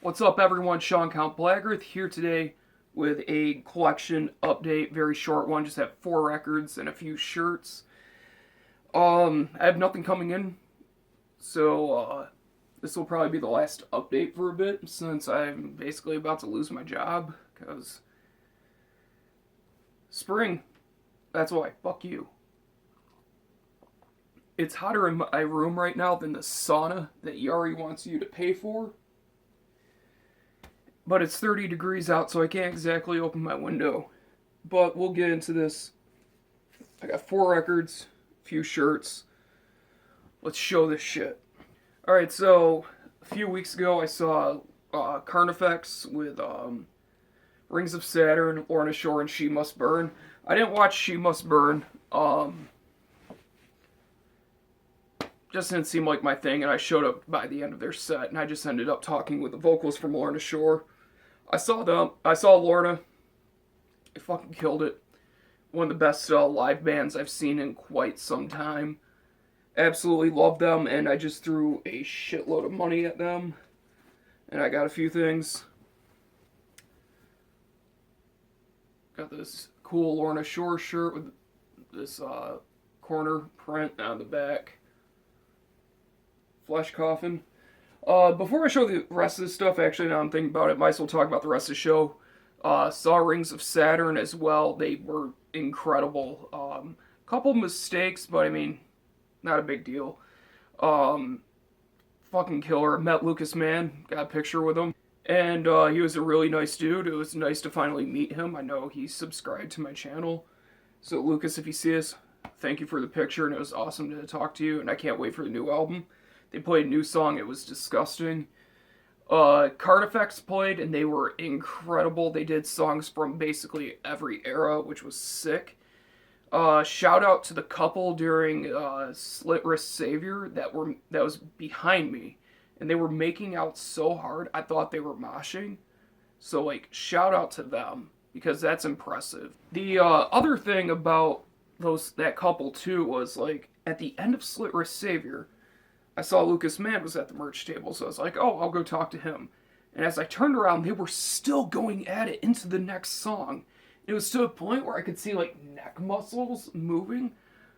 What's up, everyone? Sean Count Blaggerth here today with a collection update. Very short one, just have 4 records and a few shirts. I have nothing coming in, so this will probably be the last update for a bit since I'm basically about to lose my job because spring. That's why. Fuck you. It's hotter in my room right now than the sauna that Yari wants you to pay for. But it's 30 degrees out, so I can't exactly open my window. But we'll get into this. I got 4 records, a few shirts. Let's show this shit. Alright, so a few weeks ago I saw Carnufex with Rings of Saturn, Lorna and She Must Burn. I didn't watch She Must Burn. Just didn't seem like my thing, and I showed up by the end of their set, and I just ended up talking with the vocals from Lorna Shore. I saw Lorna. They fucking killed it. One of the best live bands I've seen in quite some time. Absolutely love them, and I just threw a shitload of money at them. And I got a few things. Got this cool Lorna Shore shirt with this corner print on the back. Flesh coffin. Before I show the rest of this stuff, actually, now I'm thinking about it, might as well talk about the rest of the show. Saw Rings of Saturn as well. They were incredible. Couple mistakes, but I mean, not a big deal. Fucking killer. Met Lucas Mann, got a picture with him. And he was a really nice dude. It was nice to finally meet him. I know he subscribed to my channel. So Lucas, if you see us, thank you for the picture, and it was awesome to talk to you, and I can't wait for the new album. They played a new song. It was disgusting. Carnufex played, and they were incredible. They did songs from basically every era, which was sick. Shout out to the couple during Slit Wrist Savior that was behind me, and they were making out so hard I thought they were moshing. So like, shout out to them because that's impressive. The other thing about that couple too was like at the end of Slit Wrist Savior, I saw Lucas Mann was at the merch table, so I was like, oh, I'll go talk to him. And as I turned around, they were still going at it into the next song. It was to a point where I could see, like, neck muscles moving.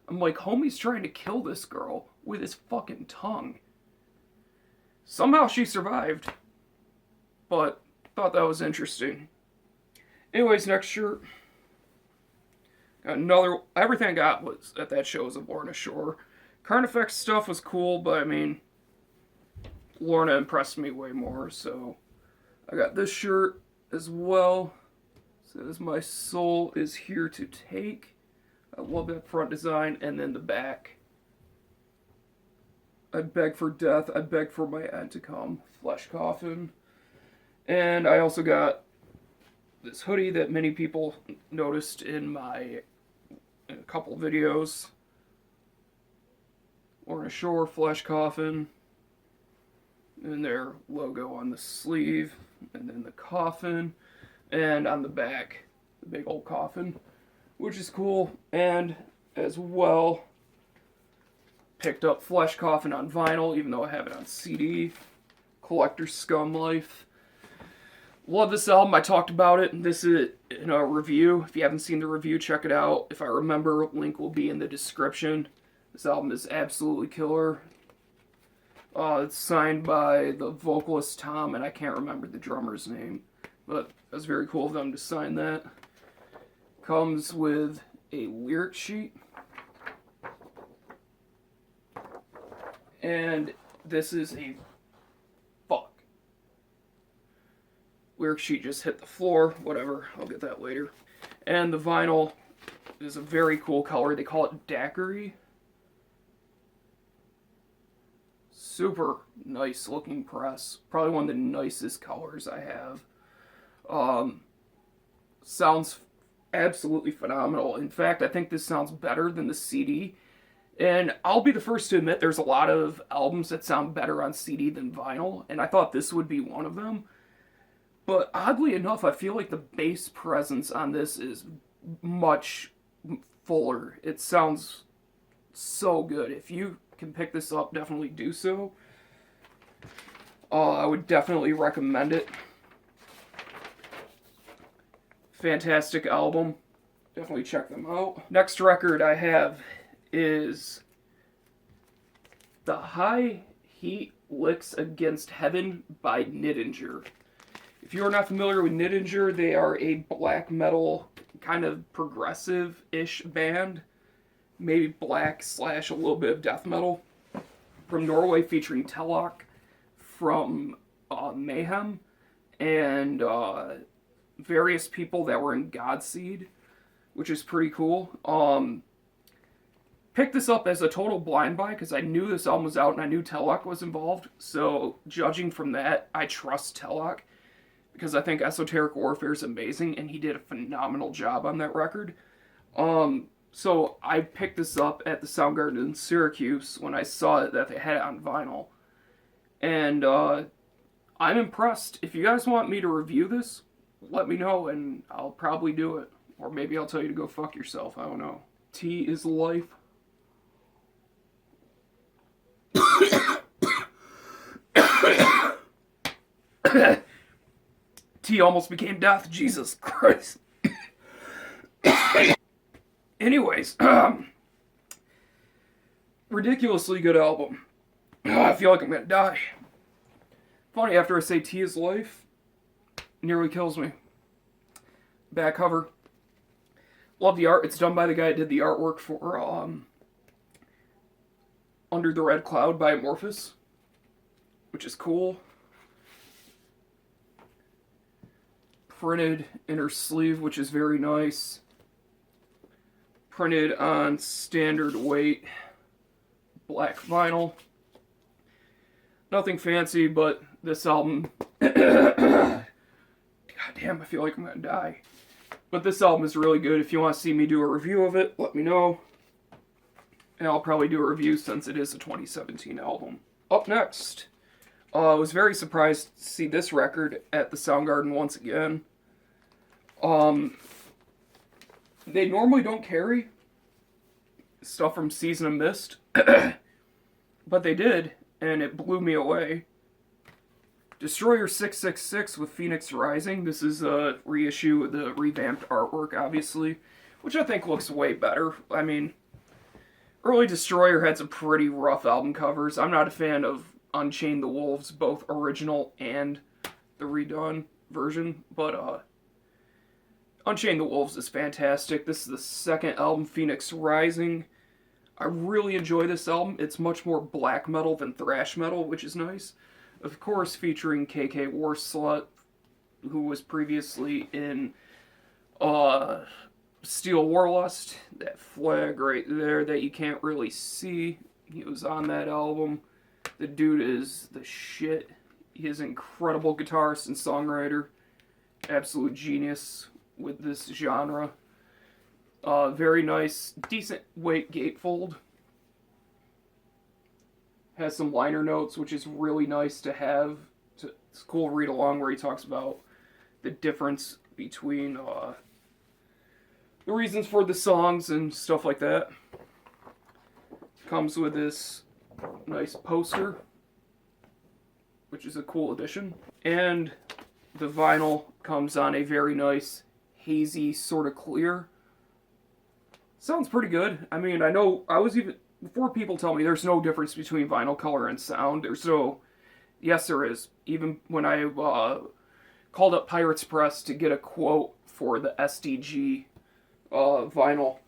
I'm like, homie's trying to kill this girl with his fucking tongue. Somehow she survived. But, thought that was interesting. Anyways, next shirt. Got another, everything I got was at that show was of Lorna Shore. Carnufex stuff was cool, but I mean, Lorna impressed me way more, so I got this shirt as well. It says, "My soul is here to take." I love that front design, and then the back. I beg for death, I beg for my end to come. Flesh coffin. And I also got this hoodie that many people noticed in a couple videos. Lorna Shore, Flesh Coffin, and their logo on the sleeve, and then the coffin, and on the back, the big old coffin, which is cool. And as well, picked up Flesh Coffin on vinyl, even though I have it on CD. Collector Scum Life. Love this album. I talked about it. This is in a review. If you haven't seen the review, check it out. If I remember, link will be in the description. This album is absolutely killer. It's signed by the vocalist Tom, and I can't remember the drummer's name, but it was very cool of them to sign that. Comes with a lyric sheet. And this is a fuck. Lyric sheet just hit the floor, whatever, I'll get that later. And the vinyl is a very cool color. They call it daiquiri. Super nice looking press. Probably one of the nicest colors I have. Sounds absolutely phenomenal. In fact, I think this sounds better than the CD. And I'll be the first to admit there's a lot of albums that sound better on CD than vinyl, and I thought this would be one of them. But oddly enough, I feel like the bass presence on this is much fuller. It sounds so good. If you can pick this up, definitely do so. I would definitely recommend it. Fantastic album. Definitely check them out. Next record I have is The High Heat Licks Against Heaven by Niddinger. If you are not familiar with Niddinger, they are a black metal, kind of progressive-ish band. Maybe black / a little bit of death metal. From Norway, featuring Tellock from Mayhem, and various people that were in Godseed, which is pretty cool. Picked this up as a total blind buy because I knew this album was out and I knew Tellock was involved. So judging from that, I trust Tellock because I think Esoteric Warfare is amazing and he did a phenomenal job on that record. So I picked this up at the Soundgarden in Syracuse when I saw it that they had it on vinyl. And I'm impressed. If you guys want me to review this, let me know and I'll probably do it. Or maybe I'll tell you to go fuck yourself. I don't know. Tea is life. Tea almost became death. Jesus Christ. Anyways, ridiculously good album. I feel like I'm gonna die. Funny, after I say tea is life, nearly kills me. Back cover. Love the art. It's done by the guy that did the artwork for Under the Red Cloud by Amorphous, which is cool. Printed inner sleeve, which is very nice. Printed on standard weight black vinyl. Nothing fancy, but this album... God damn, I feel like I'm gonna die. But this album is really good. If you want to see me do a review of it, let me know. And I'll probably do a review since it is a 2017 album. Up next, I was very surprised to see this record at the Soundgarden once again. They normally don't carry stuff from Season of Mist, but they did, and it blew me away. Destroyer 666 with Phoenix Rising. This is a reissue with the revamped artwork, obviously, which I think looks way better. I mean, early Destroyer had some pretty rough album covers. I'm not a fan of Unchain the Wolves, both original and the redone version, but Unchain the Wolves is fantastic. This is the second album, Phoenix Rising. I really enjoy this album. It's much more black metal than thrash metal, which is nice. Of course, featuring KK Warslut, who was previously in Steel Warlust. That flag right there that you can't really see. He was on that album. The dude is the shit. He is an incredible guitarist and songwriter. Absolute genius with this genre. Very nice, decent weight gatefold. Has some liner notes, which is really nice to have. It's cool read along where he talks about the difference between the reasons for the songs and stuff like that. Comes with this nice poster, which is a cool addition. And the vinyl comes on a very nice, hazy, sort of clear. Sounds pretty good. I mean, I know, before people tell me there's no difference between vinyl color and sound, yes there is. Even when I called up Pirates Press to get a quote for the SDG vinyl,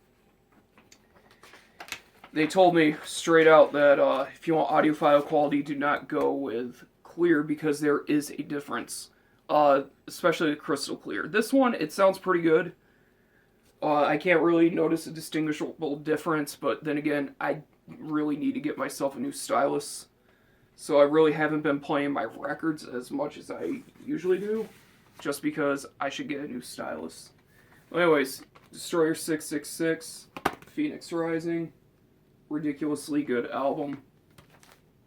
they told me straight out that if you want audiophile quality, do not go with clear because there is a difference, especially the crystal clear. This one, it sounds pretty good. I can't really notice a distinguishable difference, but then again, I really need to get myself a new stylus. So I really haven't been playing my records as much as I usually do, just because I should get a new stylus. Anyways, Destroyer 666, Phoenix Rising, ridiculously good album.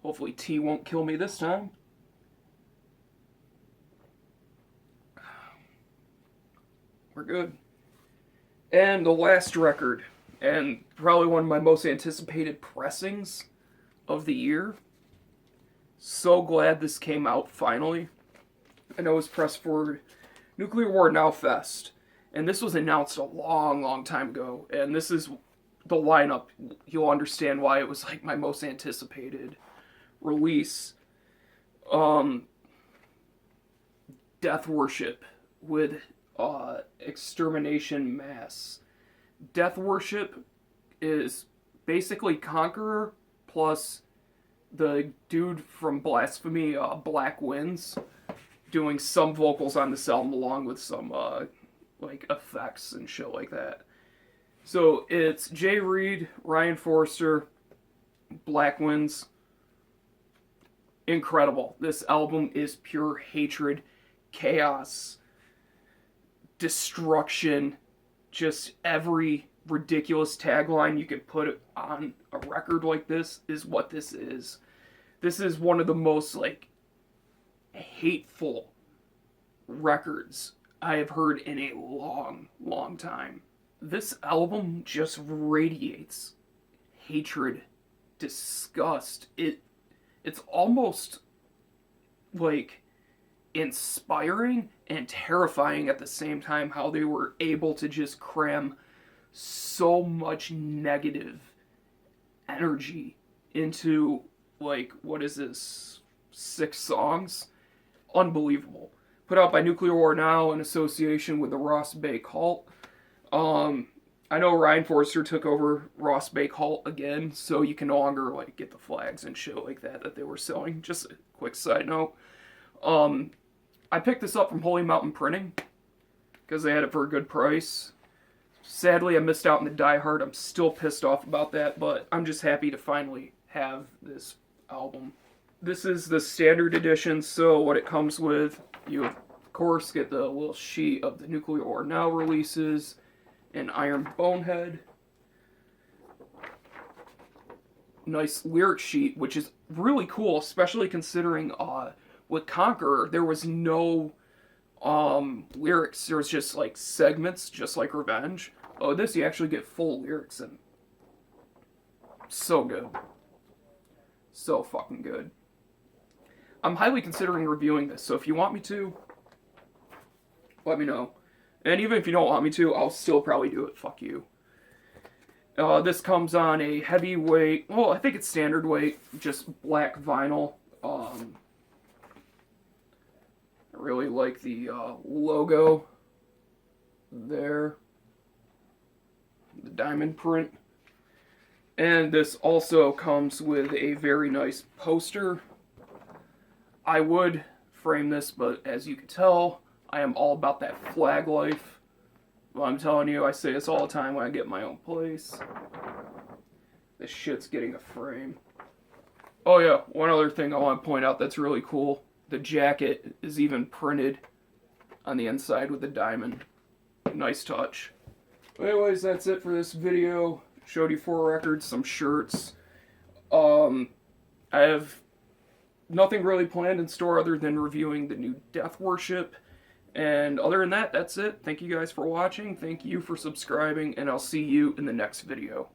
Hopefully T won't kill me this time. We're good. And the last record, and probably one of my most anticipated pressings of the year, So glad this came out finally. I know it was pressed for Nuclear War Now Fest, and this was announced a long, long time ago. And this is the lineup. You'll understand why it was like my most anticipated release. Death Worship with Extermination Mass. Death Worship is basically Conqueror plus the dude from Blasphemy, Black Winds, doing some vocals on this album along with some like effects and shit like that. So it's Jay Reed, Ryan Forster, Black Winds. Incredible. This album is pure hatred, chaos, destruction, just every ridiculous tagline you could put on a record like this is what this is. This is one of the most like hateful records I have heard in a long, long time. This album just radiates hatred, disgust. It's almost like inspiring and terrifying at the same time how they were able to just cram so much negative energy into, like, what is this, 6 songs? Unbelievable. Put out by Nuclear War Now in association with the Ross Bay Cult. I know Ryan Forster took over Ross Bay Cult again, so you can no longer like get the flags and shit like that they were selling. Just a quick side note. I picked this up from Holy Mountain Printing because they had it for a good price. Sadly, I missed out on the Die Hard. I'm still pissed off about that, but I'm just happy to finally have this album. This is the standard edition, so what it comes with, you of course get the little sheet of the Nuclear War Now releases, an Iron Bonehead, nice lyric sheet, which is really cool, especially considering with Conqueror there was no lyrics. There was just like segments, just like Revenge. Oh, this you actually get full lyrics, and so good, so fucking good. I'm highly considering reviewing this, so if you want me to, let me know. And even if you don't want me to, I'll still probably do it. Fuck you. This comes on a heavyweight, well, I think it's standard weight, just black vinyl. I really like the logo there. The diamond print. And this also comes with a very nice poster. I would frame this, but as you can tell, I am all about that flag life. Well, I'm telling you, I say this all the time when I get my own place. This shit's getting a frame. Oh yeah, one other thing I want to point out that's really cool. The jacket is even printed on the inside with the diamond. Nice touch. Anyways, that's it for this video. Showed you 4 records, some shirts. I have nothing really planned in store other than reviewing the new Death Worship. And other than that, that's it. Thank you guys for watching. Thank you for subscribing, and I'll see you in the next video.